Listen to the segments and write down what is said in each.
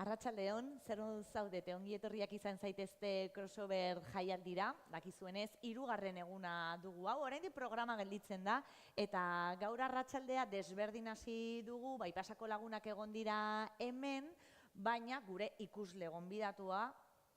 Arratsaldeon, zer moduz zaudete, ongi etorriak izan zaitezte crossover jaialdira, dakizuenez, 3. eguna dugu hau, oraindik programa gelditzen da, eta gaur arratsaldea desberdin hasi dugu, bai pasako lagunak egon dira hemen, baina gure ikusle gonbidatua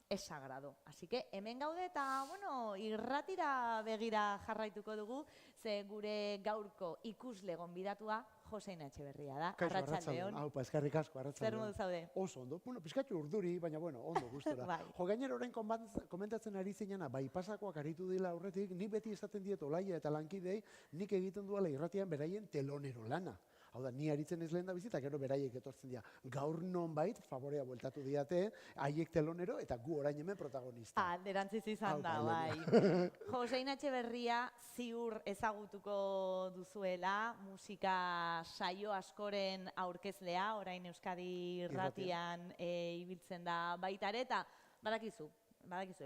es sagrado. Así que hemen gaude eta, bueno, irratira begira jarraituko dugu, ze gure gaurko ikusle gonbidatua Joseina Etxeberria da. Arratsaldeon. Aupa, eskerrik asko, arratsaldeon. Zer modu zaude? Oso ondo. Bueno, pizkatxo urduri, baina bueno, ondo gustora. Bai. Jo, gainera orain komentatzen ari zinena, bai pasakoak aritu dila aurretik, nik beti esaten diet Olaia eta lankidei, nik egiten duela irratian beraien telonero lana. Hau da, ni aritzen ez lehen da bizita, gero beraiek etortzen dira. Gaur nonbait, favorea bueltatu diate, haiek telonero eta gu orain hemen protagonista. Alderantziz izan da, bai. Joseina Etxeberria ziur ezagutuko duzuela, musika saio askoren aurkezlea, orain Euskadi irratian ibiltzen da baitare, eta badakizu,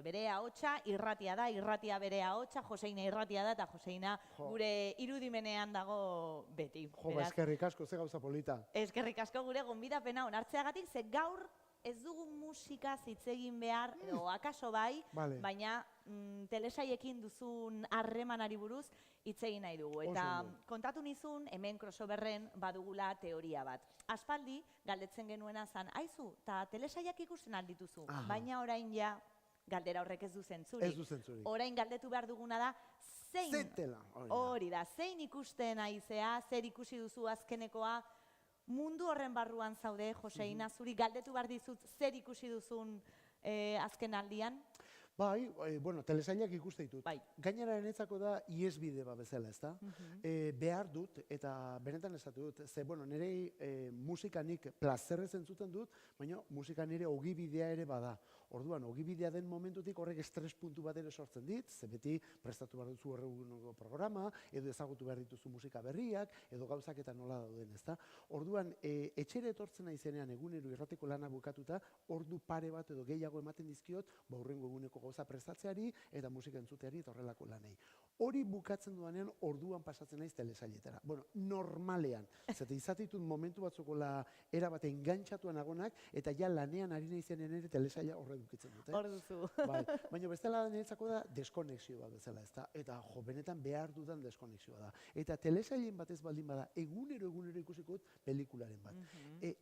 bere ahotsa irratia da, irratia bere ahotsa, Joseina irratia da, eta Joseina gure irudimenean dago beti. Jo, eskerrik asko, ze gauza polita. Eskerrik asko gure gonbidapena onartzeagatik, ze gaur ez dugu musika hitz egin behar, edo akaso bai, baina telesaiekin duzun harremanari buruz hitz egin nahi dugu. Eta kontatu nizun, hemen crossoverren badugula teoria bat. Aspaldi, galdetzen genuena zan, aizu, eta telesaiak ikusten aldituzu, baina orain ja, galdera horrek ez du zentzurik. Ez du zentzurik. Orain galdetu behar duguna da, zein ikusten aizea, zer ikusi duzu azkenekoa, mundu horren barruan zaude, Joseina, zuri galdetu behar dizut, zer ikusi duzun azken aldian? Bai, bueno, telesailak ikuste ditut. Bai. Gainera enetzako da iesbide bat bezala, ezta? Behar dut, eta benetan esatu dut, ze, bueno, nire musikanik plazerrez entzuten dut, baina musika nire ogibidea ere bada. Orduan, ogibidea den momentutik horrek estres puntu bat ere sortzen dit, ze beti prestatu behar duzu horreguneko programa, edo ezagutu behar dituzu musika berriak, edo gauzak eta nola dauden, ezta? Orduan, etxere etortzen naizenean egunero irrateko lana bukatuta, ordu pare bat edo gehiago ematen dizkiot, hurrengo eguneko gauza prestatzeari eta musika entzuteari eta horrelako lanei. Hori bukatzen duanean orduan pasatzen naiz telesailetara. Bueno, normalean, zete izatitut momentu batzukola erabate engantzatuan agonak, eta ja lanean ari naizenean ere telesaila horre dukitzen dute. Hor duzu. Baina bestela niretzako da deskonexio bat bezala, ezta? Eta jo, benetan behar dudan deskonexioa da. Eta telesailen batez baldin bada, egunero ikusiko dut pelikularen bat.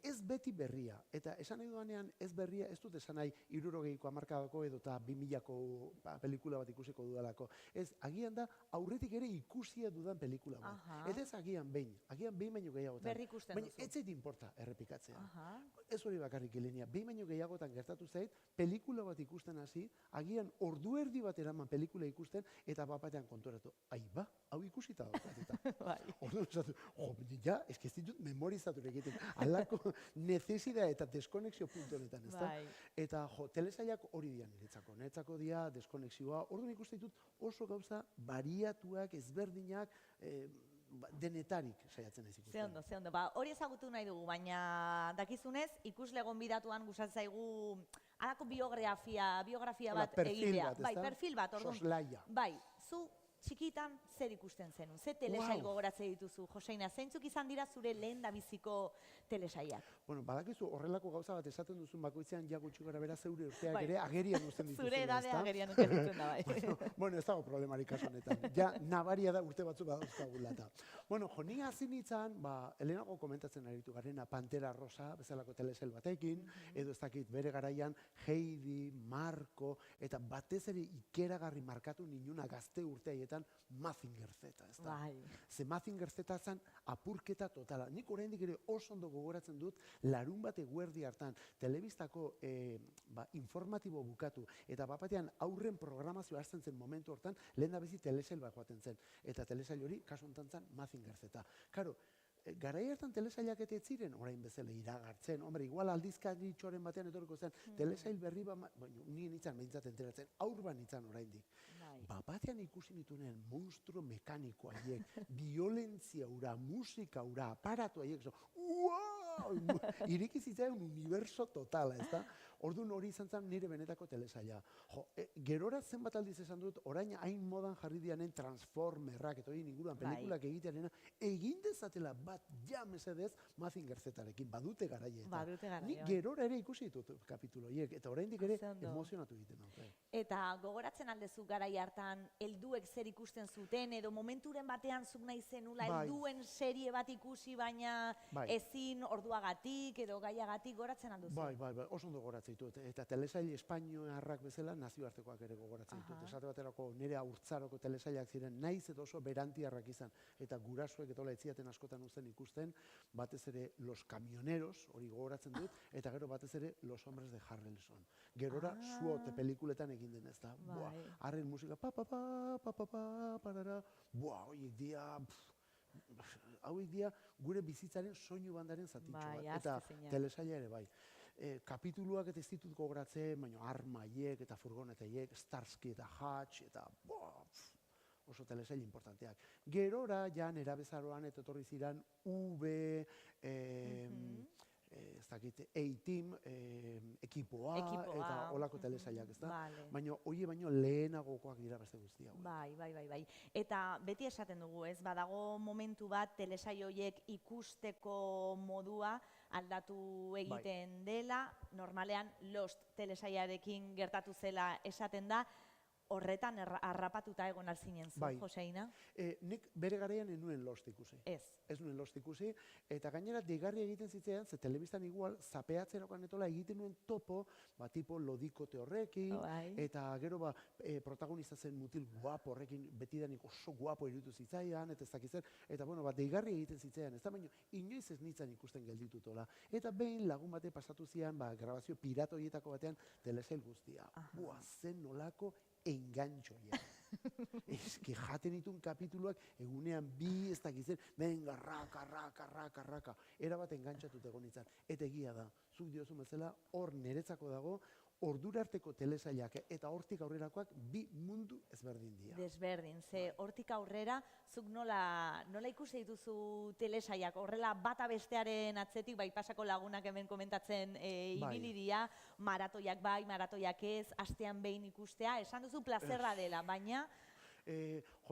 Ez beti berria, eta esan nahi duanean ez berria, ez dut esan nahi 60ko hamarkadako edo eta 2000ko pelikula bat ikusiko dudalako. Ez, agian da, aurretik ere ikusia dudan pelikula bat. Eta ez agian behin baino gehiagotan. Berri ikusten duzu. Baina ez zait inporta errepikatzea. Ez hori bakarrik Ilenia, behin baino gehiagotan gertatu zait, pelikula bat ikusten hasi, agian ordu erdi bat eraman pelikula ikusten, eta bapatean konturatu. Aiba, hau ikusita daukat. Orduan esatu, ja, ez ditut memorizatu egiten. Halako necesidad eta deskonexio puntu honetan, ezta? Eta jo, telesailak hori dian niretzako. Niretzako dia deskonexioa. Orduan ikusten ditut oso gauza bariatuak, ezberdinak, denetarik saiatzen ez ikusten. Ze ondo. Hori ezagutu nahi dugu, baina dakizunez, ikusle gonbidatuan gustatzen zaigu halako biografia bat egitea. Bai, perfil bat, orduan. Soslaia. Bai, zu txikitan zer ikusten zenun? Ze telesail gogoratzen dituzu, Joseina? Zeintzuk izan dira zure lehen da biziko telesaiak? Bueno, badakizu horrelako gauza bat esaten duzun bakoitzean ja gutxi gara bera zeure urteak ere agerian uzten dituzun. Zure edadea agerian uzten dituzun da, bai. Bueno, ez dago problemarik kasu honetan. Ja, nabaria da urte batzu badauzkagula eta. Bueno, jo, ni hasi nintzen, helenago komentatzen aritu garena Pantera Rosa, bezalako telesail batekin, edo ez dakit bere garaian Heidi, Marco, eta batez ere ikeragarri markatu ninuna gazte urteaietan Mazinger Z, ez da? Ze Mazinger Z zen apurketa totala. Nik oraindik ere oso ondo gogoratzen dut, larun bat eguerdi hartan, telebistako informatibo bukatu, eta bapatean aurren programazioa hasten zen momentu hortan, lehen da bezi telesail bat joaten zen. Eta telesail hori, kasu honetan zen Mazinger Z. Karo, garai hartan telesailak ez ziren orain bezala iragartzen. Hombre, igual aldizkaritxoren batean etorriko zen, telesail berri bat, nien nintzen behintzat enteratzen, aur bat nintzen oraindik. Bapatean ikusi nituenean monstruo mekaniko haiek, violentzia ura, musika ura, aparatu haiek, ireki zitzaion universo totala, ez da? Orduan hori izan zen nire benetako telesaila. Gerora zenbat aldiz esan dut, orain hain modan jarri dianen Transformerrak, eta hori inguruan pelikulak egitearena, egin dezatela bat ja mesedez Mazinger Z-arekin, badute garaietan. Nik gerora ere ikusi ditut kapitulo horiek, eta oraindik ere emozionatu egiten naute. Eta gogoratzen aldezu garai hartan helduek zer ikusten zuten, edo momenturen batean zuk nahi zenula helduen serie bat ikusi, baina ezin orduagatik edo gaiagatik goratzen alduzu? Bai, oso ondo goratzen ditut. Eta telesail espainoarrak bezala nazioartekoak ere gogoratzen ditut. Esate baterako nire haurtzaroko telesailak ziren naiz eta oso berantiarrak izan. Eta gurasoek etola etziaten askotan usten ikusten, batez ere Los Camioneros, hori gogoratzen dut, eta gero batez ere Los Hombres de Harrelson. Gerora SWAT pelikuletan egin den ez da. Harren musika, parara, horiek dia gure bizitzaren soinu bandaren zatitxo bat. Eta telesaila ere bai. Kapituluak eta ez ditut gogoratzen, baina armaiek eta furgonetaiek, Starsky eta Hutch, eta oso telesail importanteak. Gerora, ja nerabezaroan eta etorri ziren V, ez dakit, A-Team, ekipoa, eta olako telesailak, ez da? Baina hori baino lehenagokoak dira beste guztia. Bai. Eta beti esaten dugu, ez? Badago momentu bat telesail horiek ikusteko modua aldatu egiten dela, normalean Lost telesailarekin gertatu zela esaten da, horretan harrapatuta egon alzinen zu, Joseina? Nik bere garaian enuen Lost ikusi. Ez nuen Lost ikusi, eta gainera deigarri egiten zitzaidan, ze telebistan igual, zapeatzerakoan etola egiten nuen topo, tipo lodikote horrekin, eta gero protagonista zen mutil guapo horrekin, betidanik oso guapo iruditu zitzaidan, eta ez dakitzen, eta deigarri egiten zitzaidan, ez da baino, inoiz ez nintzen ikusten gelditutola. Eta behin lagun bate pasatu zian, grabazio piratoietako batean, telesail guztia. Zen nolako enganchoia. Eski jaten ditun kapituluak egunean bi ez dakitzen, venga, raka. Era bat engantxatut egon nintzen. Eta egia da, zuk diozun bezala, hor niretzako dago, ordurarteko telesailak eta hortik aurrerakoak bi mundu ezberdin dira. Desberdin, ze hortik aurrera, zuk nola ikusi dituzu telesailak, horrela bata bestearen atzetik, bai pasako lagunak hemen komentatzen ibili dira, maratoiak bai, maratoiak ez, astean behin ikustea, esan duzu plazerra dela, baina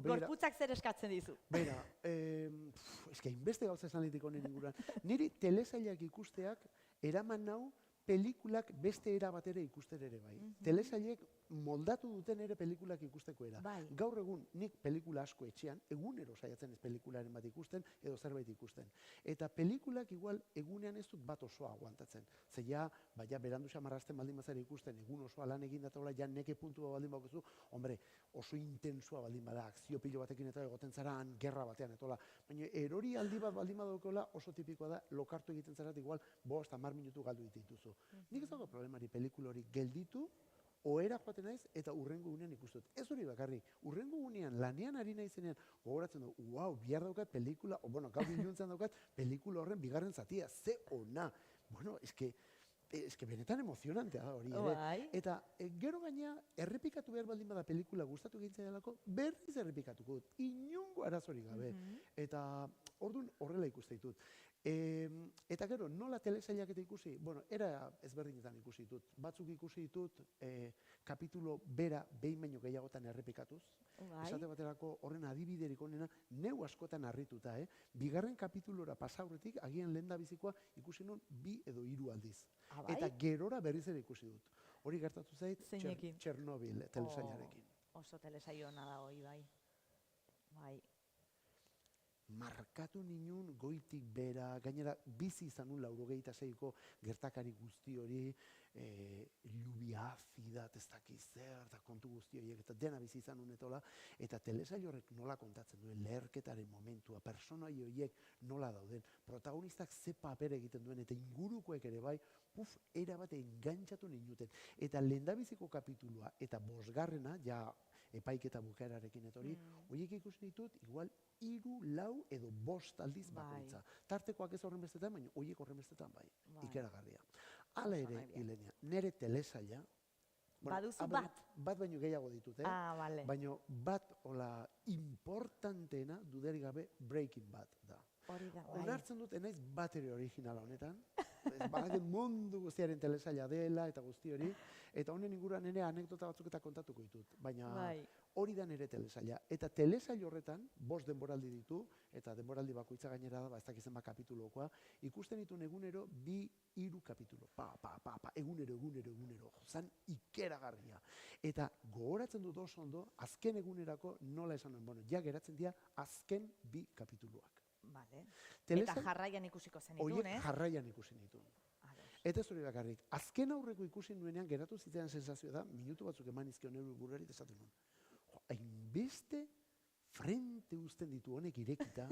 gorputzak zer eskatzen dizu? Beira, hainbeste gauza esan litik honen inguruan. Niri telesailak ikusteak eraman nau pelikulak beste era batera ikusten ere bai. Telesailek moldatu duten ere pelikulak ikusteko era. Gaur egun nik pelikula asko etxean, egunero saiatzen ez pelikularen bat ikusten edo zerbait ikusten. Eta pelikulak igual egunean ez dut bat osoa aguantatzen. Ze ja berandu xamarrazten baldin bazara ikusten, egun osoa lan egin datola, ja neke puntua baldin bakozu, hombre, oso intensua baldin bada, akzio pilo batekin eta egoten zaran, gerra batean etola. Baina erori aldi bat baldin badaukola oso tipikoa da, lokartu egiten zarat igual 5-10 minutu galdu dituzu. Nik ez dago problemari pelikula hori gelditu, ohera joaten naiz eta urrengo gunean ikustut. Ez hori bakarrik, urrengo gunean lanean ari naizenean gogoratzen du, bihar daukat pelikula, gaur iluntzen daukat pelikula horren bigarren zatia, ze ona. Benetan emozionantea da hori ere. Eta gero gaina errepikatu behar baldin bada pelikula gustatu egintzen delako, berriz errepikatuko dut, inongo arazorik gabe. Eta orduan horrela ikuste ditut. Eta gero, nola telesailak eta ikusi? Era ezberdinetan ikusi ditut. Batzuk ikusi ditut kapitulo bera behin baino gehiagotan errepikatuz. Esate baterako horren adibiderik onena neu askotan harrituta. Bigarren kapitulora pasaurretik agian lehendabizikoa ikusi nun 2 edo 3 aldiz. Eta gerora berriz ere ikusi dut. Hori gertatu zait Chernobyl telesailarekin. Oso telesaio ona da hori bai. Markatu ninun goitik bera, gainera bizi izan nun 86ko gertakari guzti hori, lluvia ácida, ez dakiz zer, eta kontu guzti horiek, eta dena bizi izan nun etola, eta telesail horrek nola kontatzen duen, leherketaren momentua, persona horiek nola dauden, protagonistak ze paper egiten duen, eta ingurukoek ere bai, era bat engantzatu ninuten. Eta lehendabiziko kapitulua, eta 5. ja epaiketa bukaerarekin etori, horiek ikusten ditut, igual 3, 4 edo 5 aldiz bakoitza. Tartekoak ez horren bestetan, baina horiek horren bestetan bai, ikeragarria. Hala ere, Ilenia, nire telesaila, baduzu bat? Bat baino gehiago ditut, baina bat hola importantena dudarik gabe Breaking Bad da. Hori da, bai. Onartzen dut, enaiz bat ere originala honetan, badakit mundu guztiaren telesaila dela eta guzti hori, eta honen inguruan ere anekdota batzuk eta kontatuko ditut, baina hori da nire telesaila. Eta telesail horretan, 5 denboraldi ditu, eta denboraldi bakoitza gainera da, ez dakiz zenbat kapitulokoa, ikusten dituen egunero 2-3 kapitulo, egunero, zan ikeragarria. Eta gogoratzen dut oso ondo, azken egunerako nola esan nuen, bueno, ja geratzen dira azken 2 kapituluak. Vale. Eta jarraian ikusiko zenitun, Horiek jarraian ikusi nituen. Eta ez hori bakarrik, azken aurreko ikusi nuenean geratu zitzaidan sensazioa da, minutu batzuk eman izkion neure buruari esaten nuen. Hainbeste frente uzten ditu honek irekita,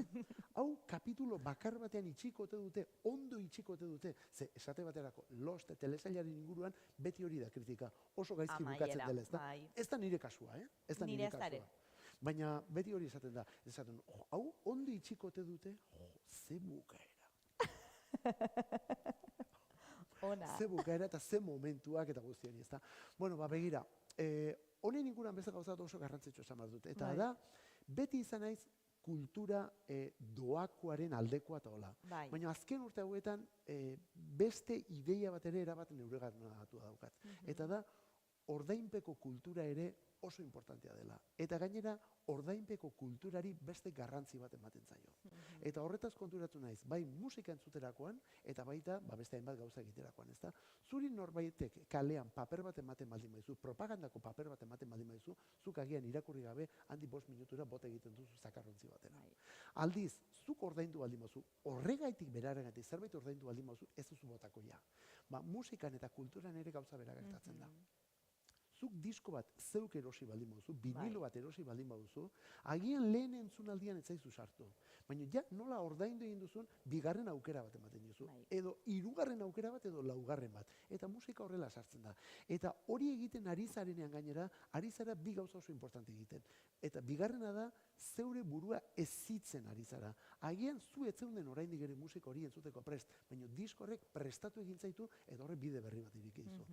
hau kapitulo bakar batean itxiko ote dute, ondo itxiko ote dute, ze esate baterako, Lost telesailaren inguruan beti hori da kritika, oso gaizki bukatzen dela, ez da? Ez da nire kasua, ez da nire kasua. Baina beti hori esaten da, hau ondo itxiko ote dute, ze bukaera. Ze bukaera eta ze momentuak eta guzti hori, ez da? Bueno, begira, honen inguruan beste gauzat oso garrantzitsu esan behar dute. Eta da, beti izan naiz kultura doakoaren aldekoa eta hola. Baina azken urte hauetan beste ideia bat ere erabat neureganatua daukat. Eta da, ordainpeko kultura ere oso importantea dela. Eta gainera, ordainpeko kulturari beste garrantzi bat ematen zaio. Eta horretaz konturatu naiz, bai musika entzuterakoan, eta baita beste hainbat gauza egiterakoan, ezta? Zuri norbaitek kalean paper bat ematen baldin baizu, propagandako paper bat ematen baldin baizu, zuk agian irakurri gabe, handi 5 minutura bota egiten duzu zakarrontzi batera. Aldiz, zuk ordaindu baldin baizu, horregaitik berarengatik zerbait ordaindu baldin baizu, ez duzu botako ja. Musikan eta kulturan ere gauza bera gertatzen da. Zuk disko bat zeuk erosi baldin baduzu, vinilo bat erosi baldin baduzu, agian lehen entzunaldian ez zaizu sartu. Baina ja nola ordaindu egin duzun, 2. aukera bat ematen duzu. Edo 3. aukera bat edo 4. bat. Eta musika horrela sartzen da. Eta hori egiten ari zarenean gainera, ari zara 2 gauza oso importante egiten. Eta 2. da, zeure burua ezitzen ari zara. Agian zu ez zeunden oraindik ere musika hori entzuteko prest, baina disko horrek prestatu egin zaitu eta horrek bide berri bat ireki dizu.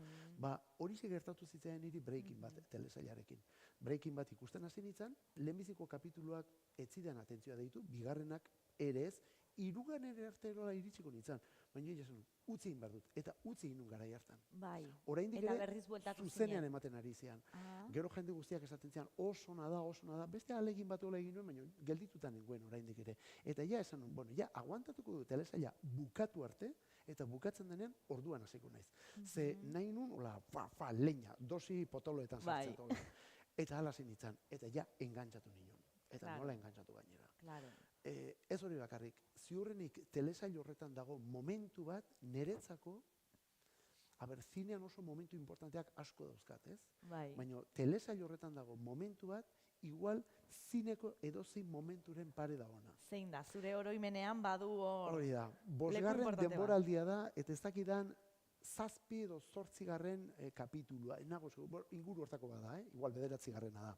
Horixe gertatu zitzaidan niri Breaking Bad telesailarekin. Breaking Bad ikusten hasi nintzen, lehenbiziko kapituluak ez zidan atentzioa deitu, 2. ere ez, 3. arterola iritsiko nintzen. Baina esan, utzi egin behar dut, eta utzi egin nun garai hartan. Oraindik ere zuzenean ematen ari zian. Gero jende guztiak esaten zian, oso nada, beste alegin bat hola egin nuen, baina gelditutan nengoen oraindik ere. Eta ja esan nun, bueno, ja aguantatuko du telesaila bukatu arte, eta bukatzen denean orduan hasiko naiz. Ze nahi nun, leña, dosi potoloetan sartzen. Eta hala zen nintzen, eta ja engantzatu nion. Eta nola engantzatu gainera. Ez hori bakarrik, ziurrenik telesail horretan dago momentu bat niretzako, zinean oso momentu importanteak asko dauzkat, ez? Baina telesail horretan dago momentu bat, igual zineko edozein momenturen pare da ona. Zein da, zure oroimenean badu hor... Hori da, 5. denboraldia da, eta ez dakidan 7 edo 8. kapitulua, inguru hortako bada, igual 9. da.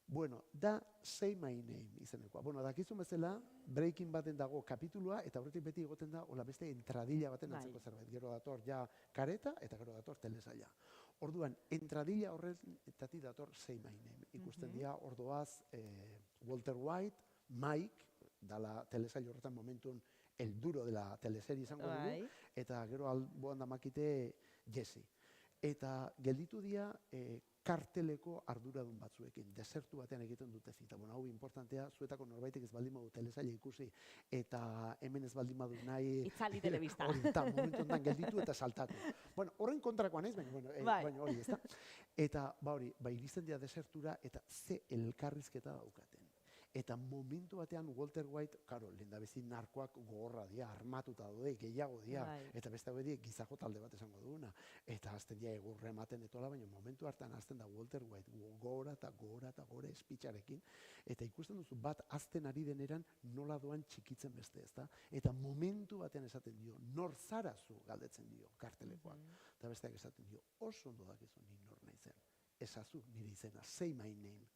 Bueno, da Say My Name izenekoa. Bueno, dakizun bezala, Breaking Baden dago kapitulua, eta horretik beti egoten da, hola beste entradilla baten antzeko zerbait. Gero dator ja kareta, eta gero dator telesaila. Orduan, entradilla horretatik dator Say My Name. Ikusten dira, ordoaz, Walter White, Mike, dala telesail horretan momentun el duro de la teleserie izango dugu, eta gero alboan damakite Jesse. Eta gelditu dira karteleko arduradun batzuekin, desertu batean egiten dute zita. Bueno, hau importantea, zuetako norbaitek ez baldin badu telesaila ikusi, eta hemen ez baldin badu nahi... Itzali telebista. Hori, eta momentu ondan gelditu eta saltatu. Bueno, horren kontrakoan ez, baina hori ez da. Eta, hori, iristen dira desertura, eta ze elkarrizketa daukaten. Eta momentu batean Walter White, karo, lehendabezi narkoak gogorra dira, armatuta daude, gehiago dira, eta beste hau gizajo talde bat esango duguna. Eta azten dira egurre ematen etola, baina momentu hartan azten da Walter White gora eta gora espitxarekin, eta ikusten duzu bat azten ari deneran nola doan txikitzen beste, ezta? Eta momentu batean esaten dio, nor zara zu galdetzen dio kartelekoak. Eta besteak esaten dio, oso ondo dakizu ni nor naizen. Ezazu nire izena, say my name.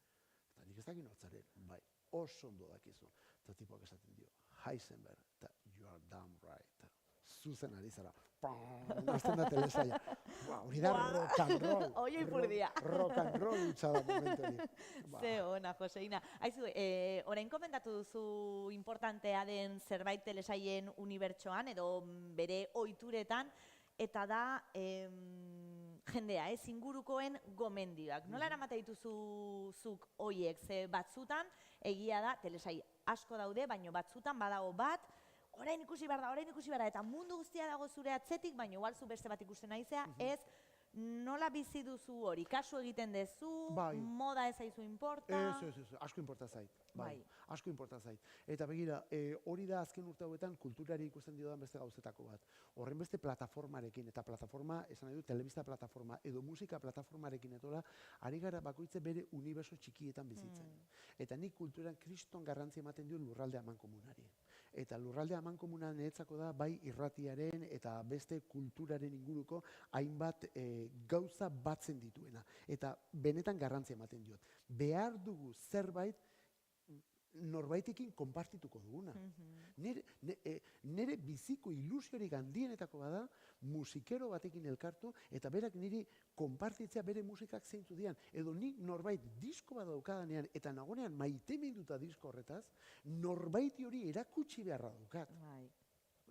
Eta nik ez dakit nortzaren, bai. Oso ondo dakizu. Eta tipoak esaten dio, Heisenberg, eta you are damn right. zuzen ari zara. Hasten da telesaia. Hori da rock and roll. Oio ipurdia. Rock and roll utza da momentu hori. Ze ona, Joseina. Aizu, orain komentatu duzu importantea den zerbait telesaien unibertsoan edo bere ohituretan, eta da jendea, ingurukoen gomendioak. Nola eramate dituzu zuk hoiek? Ze batzutan, egia da, telesai asko daude, baina batzutan badago bat, orain ikusi behar da, eta mundu guztia dago zure atzetik, baina igual zu beste bat ikusten naizea, ez nola bizi duzu hori? Kasu egiten dezu, moda ez zaizu importa? Ez, asko importa zait. Asko importa zait. Eta begira, hori da azken urte hauetan kulturari ikusten diodan beste gauzetako bat. Horren beste plataformarekin, eta plataforma, esan nahi du, telebista plataforma edo musika plataformarekin etola, ari gara bakoitze bere uniberso txikietan bizitzen. Eta nik kulturan kriston garrantzia ematen dio lurralde amankomunari. Eta lurralde amankomuna niretzako da bai irratiaren eta beste kulturaren inguruko hainbat gauza batzen dituena. Eta benetan garrantzia ematen diot. Behar dugu zerbait norbaitekin konpartituko duguna. Nire biziko ilusiorik handienetako bada musikero batekin elkartu eta berak niri konpartitzea bere musikak zeintzu dian. Edo nik norbait disko bat daukadanean eta nagonean maiteminduta disko horretaz, norbaiti hori erakutsi beharra daukat.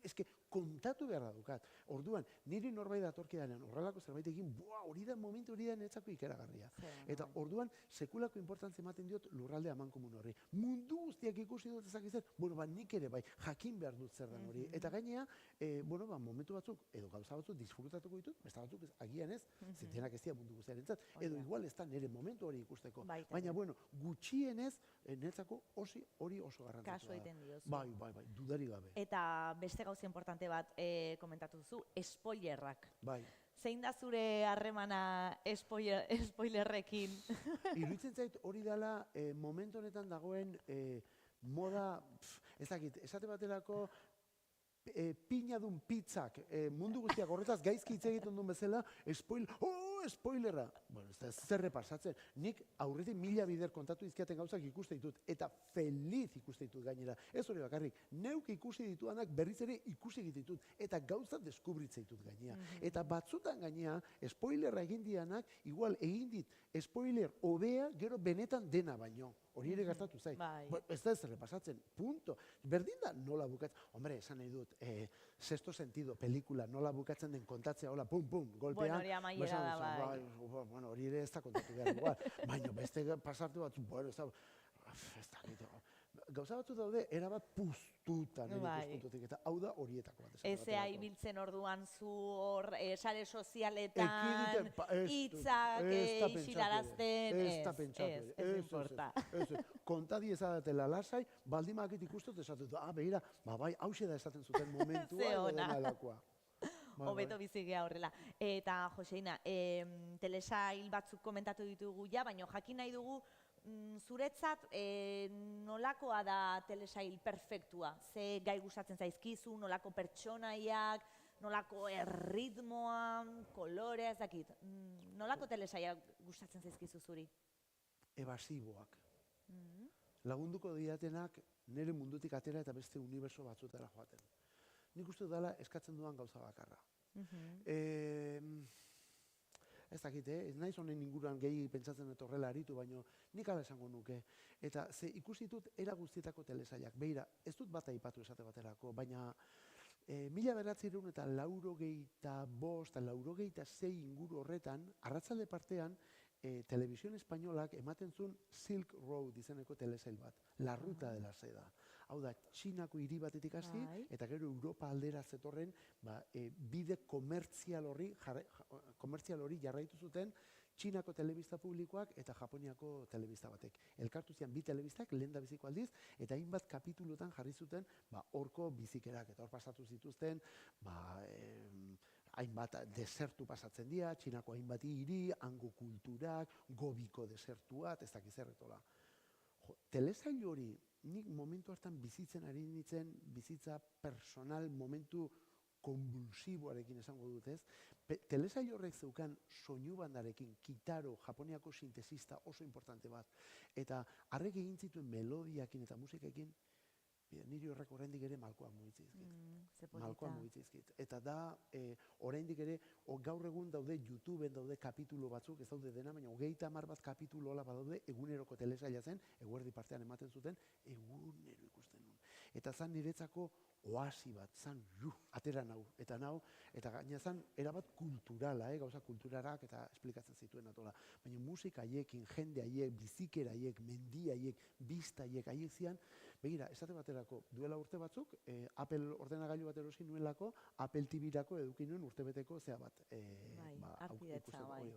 Eske kontatu beharra daukat. Orduan, niri norbait datorkidanean horrelako zerbait egin, hori da momentu hori da netzako ikeragarria. Eta orduan, sekulako importantzia ematen diot lurralde amankomun horri. Mundu guztiak ikusi dut ezakitzen, nik ere bai, jakin behar dut zer den hori. Eta gainea, momentu batzuk, edo gauza batzuk disfrutatuko ditut, besta batzuk agian ez, zitenak ez dira mundu guztiarentzat, edo igual ez da nire momentu hori ikusteko. Baina, gutxienez, netzako hori oso garrantzitsua da. Kasu egiten diozu. Bai, dudari gabe. Eta beste gauza importante bat komentatu duzu, spoilerrak. Bai. Zein da zure harremana spoilerrekin? Iruditzen zait hori dela momentu honetan dagoen moda, ez dakit, esate baterako pinadun pizzak mundu guztiak horretaz gaizki hitz egiten duen bezala, spoilerra. Bueno, ez da zer repasatzen. Nik aurretik 1000 bider kontatu izkiaten gauzak ikuste ditut, eta feliz ikuste ditut gainera. Ez hori bakarrik, neuk ikusi ditudanak berriz ere ikusi ditut, eta gauza deskubritzen ditut gainera. Eta batzutan gainera, spoilerra egin dianak, igual egin dit, spoiler hobea gero benetan dena baino. Hori ere gertatu zait. Ez da ez repasatzen, punto. Berdin da nola bukatzen. Hombre, esan nahi dut, Sexto Sentido, pelikula, nola bukatzen den kontatzea, hola, pum, golpean. Bueno, hori amaiera da, bai. Bueno, hori ere ez da kontatu behar igual. Baina beste pasarte batzu, bueno, ez da, gauza batzu daude, erabat puztuta nire ikuspuntutik, eta hau da horietako bat. Ezea ibiltzen orduan zu hor, sare sozialetan, hitzak, isilarazten, ez importa. Kontadi ezadatela lasai, baldimakit ikustut esatut, behira, bai, hause da esaten zuten momentua, edo denalakoa. Hobeto bizigea horrela. Eta, Joseina, telesail batzuk komentatu ditugu ja, baina jakin nahi dugu zuretzat nolakoa da telesail perfektua? Ze gai gustatzen zaizkizu, nolako pertsonaiak, nolako erritmoa, kolorea, ez dakit. Nolako telesailak gustatzen zaizkizu zuri? Ebasiboak. Lagunduko diatenak nire mundutik atera eta beste uniberso batzutera joaten. Nik uste dela eskatzen dudan gauza bakarra. Ez dakit, ez naiz honen inguruan gehi pentsatzen dut horrela aritu, baina nik ala esango nuke. Eta ze ikusi dut era guztietako telesailak. Beira, ez dut bat aipatu esate baterako, baina 1985 eta 1986 inguru horretan, arratzalde partean, Televisión Espainolak ematen zuen Silk Road izeneko telesail bat, La Ruta de la Seda. Hau da, Txinako hiri batetik hasi, eta gero Europa aldera zetorren bide komertzial hori jarraitu zuten Txinako telebista publikoak eta Japoniako telebista batek. Elkartu zian bi telebistak, lehen da biziko aldiz, eta hainbat kapitulutan jarri zuten horko bizikerak, eta hor pasatu zituzten, hainbat desertu pasatzen dira, Txinako hainbat hiri, hango kulturak, Gobiko desertuat, ez dakiz erretola. Telesail hori, nik momentu hartan bizitzen ari nintzen, bizitza personal, momentu konbulsiboarekin esango dut ez, telesail horrek zeukan soinu bandarekin, Kitaro, Japoniako sintesista oso importante bat, eta harrek egin zituen melodiakin eta musikekin, Niri horrek oraindik ere malkoak mugitzaizkit. Ze Malkoak polita. mugitzaizkit. Eta da, oraindik ere, gaur egun daude YouTubeen daude kapitulo batzuk, ez daude dena, baina 30 bat kapitulo hola badaude, eguneroko telesaila zen, eguerdi partean ematen zuten, egunero ikusten nuen. Eta zan niretzako oasi bat, zan, atera nau, eta gaina zan, erabat kulturala, gauza kulturarak eta esplikatzen zituen atola. Baina musika haiekin, jende haiek, bizikera haiek, mendi haiek, bista haiek, haiek zian, begira, esate baterako, duela urte batzuk, Apple ordenagailu bat erosi nuelako, Apple TV-rako eduki nuen urtebeteko zea bat. Harpidetza, bai.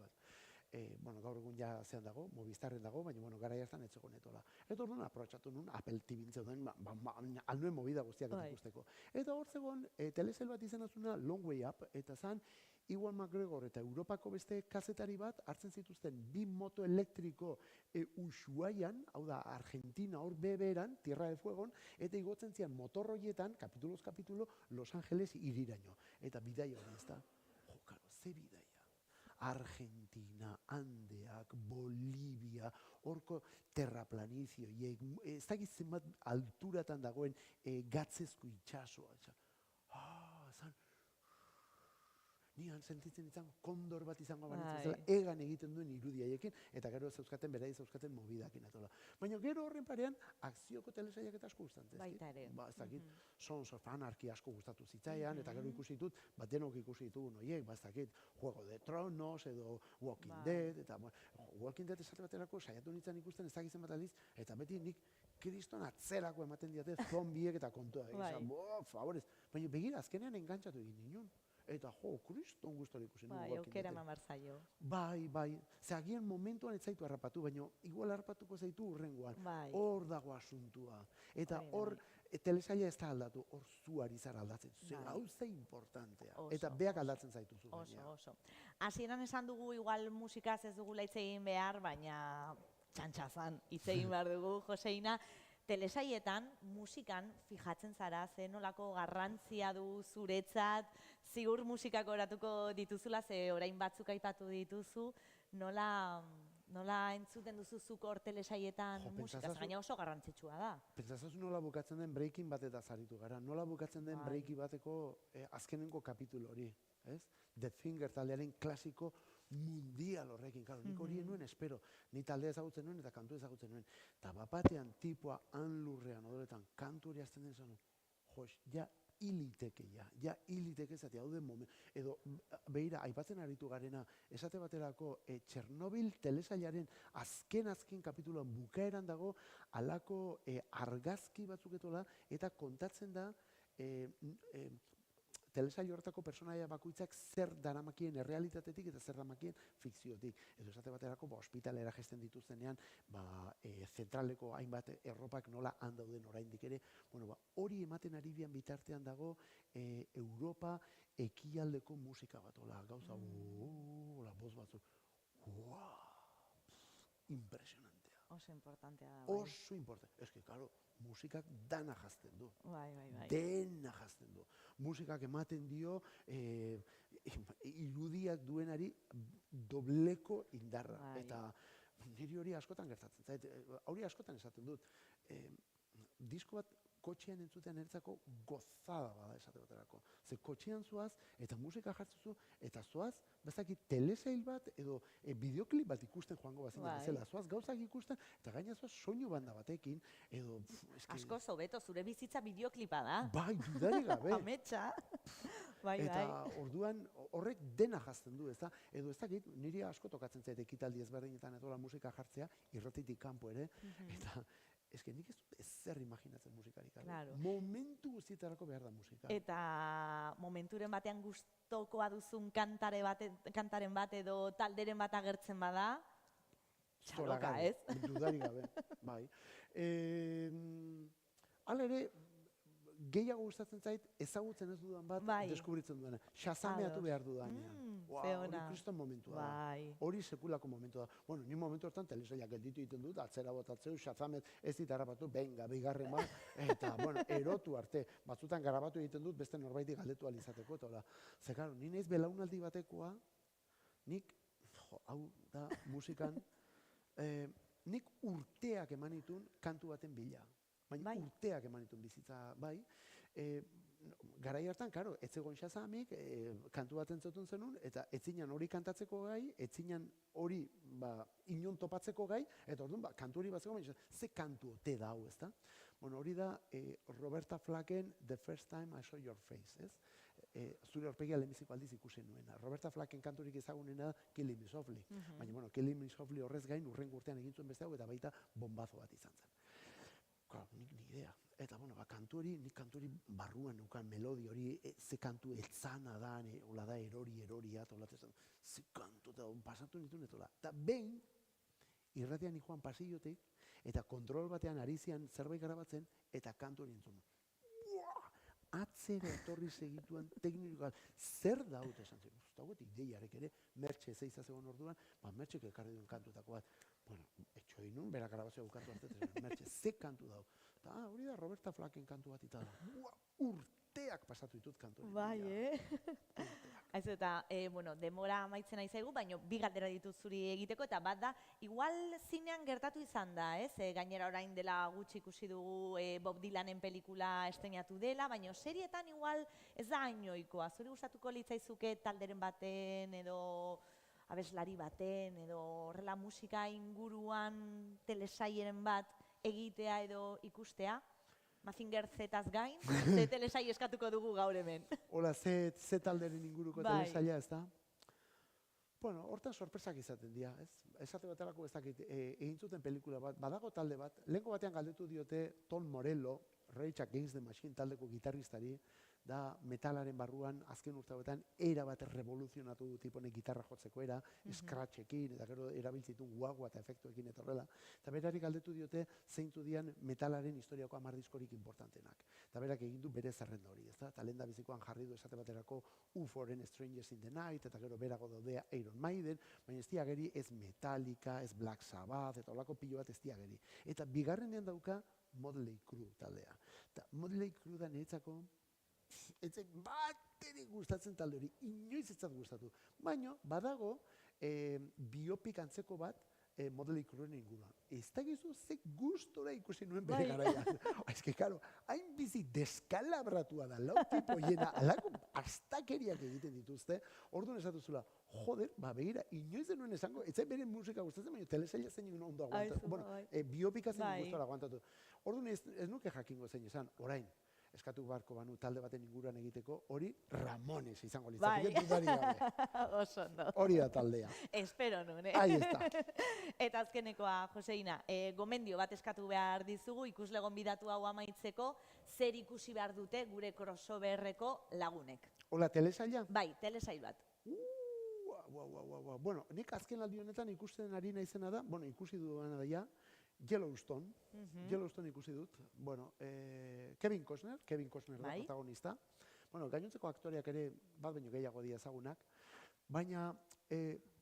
Bueno, gaur egun ja zean dago, Movistarren dago, baina bueno, garai hartan ez zegoen etola. Eta orduan aprobetxatu nuen Apple TV zeuden, alnuen movida guztiak ikusteko. Eta hor zegoen, telesail bat izan azuna Long Way Up, eta zan, Ewan McGregor eta Europako beste kazetari bat hartzen zituzten bi moto elektriko Ushuaian, hau da, Argentina hor beberan, Tierra de Fuegon, eta igotzen zian motorroietan, kapituloz kapitulo, Los Angeles iriraino. Eta bidaia hori ez da. Jo, karo, ze bidaia. Argentina, Andeak, Bolivia, horko terraplanizio, ez dakit zenbat alturatan dagoen gatzezko itxasoa. Zan, nian sentitzen izango, kondor bat izango banitzen zela, egan egiten duen irudiaiekin, eta gero zeuzkaten, berai zeuzkaten mobidakin atola. Baina gero horren parean, akzioko telesaiak eta asko gustatzen. Baita ere. Ez dakit, Sons of Anarchy asko gustatu zitzaian, eta gero ikusi ditut, denok ikusi ditugun horiek, ez dakit, Juego de Tronos, edo Walking Dead, eta Walking Dead esate baterako, saiatu nintzen ikusten ez dakitzen bat aldiz, eta beti nik kriston atzerako ematen diate zombiek eta kontua. Favorez, baina begira, azkenean engantzatu egin ninen. Eta kriston gustora ikusi nuen. Aukera eman behar zaio. Bai. Agian momentuan ez zaitu harrapatu, baina igual harrapatuko zaitu hurrengoan. Hor dago asuntua. Eta hor, telesaila ez da aldatu, hor zuari zara aldatzen. Gauza importantea. Eta beak aldatzen zaituzu. Oso. Hasieran esan dugu igual musikaz ez dugula hitz egin behar, baina txantxazan hitz egin behar dugu, Joseina. Telesaietan, musikan fijatzen zara, ze nolako garrantzia du zuretzat, ziur musikak oratuko dituzula, ze orain batzuk aipatu dituzu, nola entzuten duzuzuk hor telesaietan musikaz, gaina oso garrantzitsua da. Pentsazazu nola bukatzen den Breaking Bad eta zaritu gara, nola bukatzen den Breaking Badeko azkenengo kapitulo hori, ez? The Finger taldearen klasiko mundial horrekin, claro, nik hori nuen espero, ni taldea ezagutzen nuen eta kantu ezagutzen nuen, eta bapatean tipua hanlurrean odoretan kantu hori azten den zanu, ja hiliteke zati, hau den moment, edo behira, aipatzen aritu garena, esate baterako Txernobil telesailaren azken kapituloan bukaeran dago, alako argazki batzuketola, eta kontatzen da, telesail horretako personaia bakoitzak zer daramakien errealitatetik eta zer daramakien fikziotik. Edo esate baterako, ospitalera gesten dituztenean, zentraleko hainbat erropak nola handauden oraindik ere. Hori ematen ari bian bitartean dago Europa ekialdeko musika bat. Gauza, boz batzuk. Impresionantea. Oso importantea da. Oso importantea. Ez que, claro, musikak dana jazten du. Bai. Dena jazten du. Musikak ematen dio irudiak duenari dobleko indarra. Eta niri hori askotan gertatzen zait. Hori askotan esaten dut. Disko bat kotxean entzutean niretzako gozada bada esate baterako. Ze kotxean zoaz eta musika jartzuzu eta zoaz, bezakit telesail bat edo bideoklip bat ikusten joango bazina bezala. Zoaz gauzak ikusten eta gaina zoaz soinu banda batekin edo... Asko zobeto, zure bizitza bideoklipa da. Bai, dudarik gabe. Ametsa. Bai. Eta orduan horrek dena jazten du, ezta? Edo ez dakit, niri asko tokatzen zait ekitaldi ezberdinetan edo musika jartzea, irratitik kanpo ere, eta nik ez dut ezer imaginatzen musikarik. Momentu guztietarako behar da musika. Eta momenturen batean gustokoa duzun kantaren bat edo talderen bat agertzen bada, txaloka, ez? Dudarik gabe, bai. Hala ere, gehiago gustatzen zait, ezagutzen ez dudan bat, deskubritzen dudana. Shazameatu behar dudanean. Hori kriston momentua da. Hori sekulako momentua da. Bueno, ni momentu hortan telesailak gelditu egiten dut, atzera botatzeu, Shazamet ez dit harrapatu, benga, bigarren bat, eta, bueno, erotu arte. Batzutan garabatu egiten dut, beste norbaiti galdetu alizateko, eta hola. Ze, karo, ni naiz belaunaldi batekoa, nik, hau da, musikan, nik urteak eman ditun kantu baten bila. baina urteak eman dituen bizitza bai. Garai hartan, karo, ez zegoen Shazamik, kantu bat entzutun zenun, eta etzinan hori kantatzeko gai, etzinan hori inon topatzeko gai, eta orduan, kantu hori bat zegoen, ze kantu ote da hau, ezta? Bueno, hori da Roberta Flacken The First Time I Saw Your Face, ez? Zure aurpegia lehenbiziko aldiz ikusi nuena. Roberta Flacken kanturik ezagunena da Killing Me Softly. Baina, bueno, Killing Me Softly horrez gain urrengo urtean egin zuen beste hau, eta baita bombazo bat izan zen. Claro, nik ni idea. Eta, bueno, nik kantu hori barruan neukan melodi hori, ze kantu etzana da, hola da, eroria, eta hola tezan, ze kantu, eta pasatu nituen, eta behin, irratian nikoan pasillotik, eta kontrol batean ari zian zerbait grabatzen, eta kantu hori entzun. Atzera etorri segituan teknikoa, zer da hau esan zen, ez dagoet ideiarek ere, Mertxe zeiza zegoen orduan, Mertxek ekarri duen kantuetako bat, bueno, etxo egin nun, bera grabazioa bukatu hartetzen, Mertxe, ze kantu dau. Eta hori da Roberta Flacken kantu bat eta urteak pasatu ditut kantu hori. Bai, Aizu eta, bueno, demora amaitzen nahi zaigu, baina bi galdera ditut zuri egiteko, eta bat da, igual zinean gertatu izan da, ez? Gainera orain dela gutxi ikusi dugu Bob Dylanen pelikula estrenatu dela, baina serietan igual ez da hainoikoa. Zuri gustatuko litzaizuke talderen baten edo abeslari baten edo horrela musika inguruan telesailen bat egitea edo ikustea? Mazinger Zetaz gain, ze telesai eskatuko dugu gaur hemen. Hola, ze talderen inguruko telesaila, ez da? Bueno, hortan sorpresak izaten dira, ez? Esate baterako ez dakit, egin zuten pelikula bat, badago talde bat, lehenko batean galdetu diote Tom Morello, Rage Against the Machine taldeko gitarristari, da metalaren barruan azken urte hauetan era bat revoluzionatu du tiponek gitarra jotzeko era, scratchekin, eta gero erabiltzitun guagua eta efektuekin eta horrela. Eta berari galdetu diote zeintzu dian metalaren historiako 10 diskorik importantenak. Eta berak egin du bere zerrenda hori, ezta? Eta lehen da bizikoan jarri du esate baterako UFOren Strangers in the Night, eta gero berago daudea Iron Maiden, baina ez diageri ez Metallica, ez Black Sabbath, eta holako pilo bat ez diageri. Eta bigarrenean dauka Motley Crue taldea. Eta Motley Crue da niretzako etzek baterik gustatzen talde hori, inoiz etzat gustatu. Baina, badago, biopik antzeko bat Motley Cruen inguruan. Ez dakizu ze gustora ikusi nuen bere garaian. Ez que, karo, hain bizi deskalabratua da, lau tipo hiena, alako astakeriak egiten dituzte, orduan esatuzula, joder, begira, inoiz denuen esango, ez bere musika gustatzen, baina telesaila zein ondo aguantatu. Bueno, biopika zein gustora aguantatu. Orduan ez nuke jakingo zein esan, orain, eskatu beharko banu talde baten inguruan egiteko, hori Ramones izango litzateke dudari gabe. Oso ondo. Hori da taldea. Espero nun, Ahí está. Eta azkenekoa, Joseina, gomendio bat eskatu behar dizugu, ikusle gonbidatu hau amaitzeko, zer ikusi behar dute gure crossoverreko lagunek. Hola, telesaila? Bai, telesail bat. Bueno, nik azken aldi honetan ikusten ari naizena da, bueno, ikusi dudana da ja, Yellowstone ikusi dut, bueno, Kevin Costner da protagonista, bueno, gainontzeko aktoreak ere bat baino gehiago dira ezagunak, baina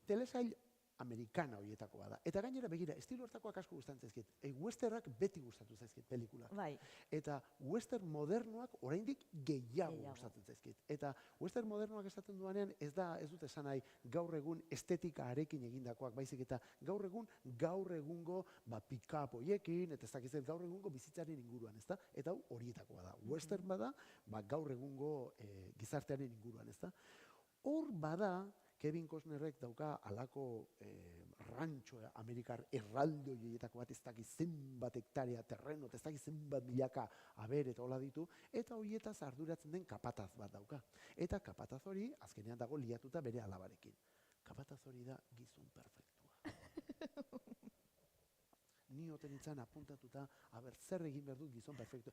telesail amerikana horietako bada. Eta gainera begira, estilo hortakoak asko gustatzen zaizkit. Westernak beti gustatu zaizkit pelikulak. Bai. Eta western modernoak oraindik gehiago gustatzen zaizkit. Eta western modernoak esaten duanean ez dut esan nahi gaur egun estetikarekin egindakoak, baizik eta gaur egungo pick-up horiekin, eta ez dakitzen gaur egungo bizitzaren inguruan, ezta? Eta horietakoa da. Western bada, gaur egungo gizartearen inguruan, ezta? Hor bada, Kevin Costnerrek dauka alako rantxo amerikar erraldo horietako bat ez dakiz zenbat hektarea terreno, ez dakiz zenbat milaka aber eta hola ditu, eta horietaz arduratzen den kapataz bat dauka. Eta kapataz hori azkenean dago liatuta bere alabarekin. Kapataz hori da gizon perfektua. Ni oten itzan apuntatuta, zer egin behar dut gizon perfektu.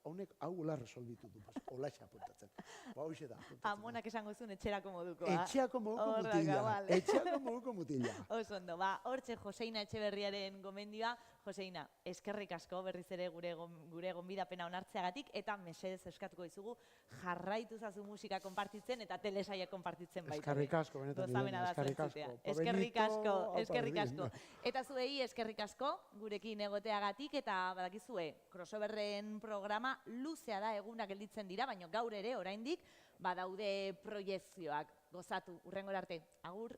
Honek hau hola resolbitu du, holaxe apuntatzen. Hoxe da, apuntatzen. Amonak esango zuen etxerako moduko. Etxeako moduko mutila. Etxeako moduko mutila. Oso ondo, hortxe Joseina Etxeberriaren gomendioa. Joseina, eskerrik asko berriz ere gure gonbidapena onartzeagatik, eta mesedez eskatuko dizugu jarraitu zazu musika konpartitzen eta telesaia konpartitzen baita. Eskerrik asko, benetan direna, eskerrik asko. Eskerrik asko. Eta zuei eskerrik asko gurekin egoteagatik, eta badakizue, crossoverren programa luzea da egunak gelditzen dira, baina gaur ere oraindik badaude proiekzioak. Gozatu, hurrengora arte. Agur.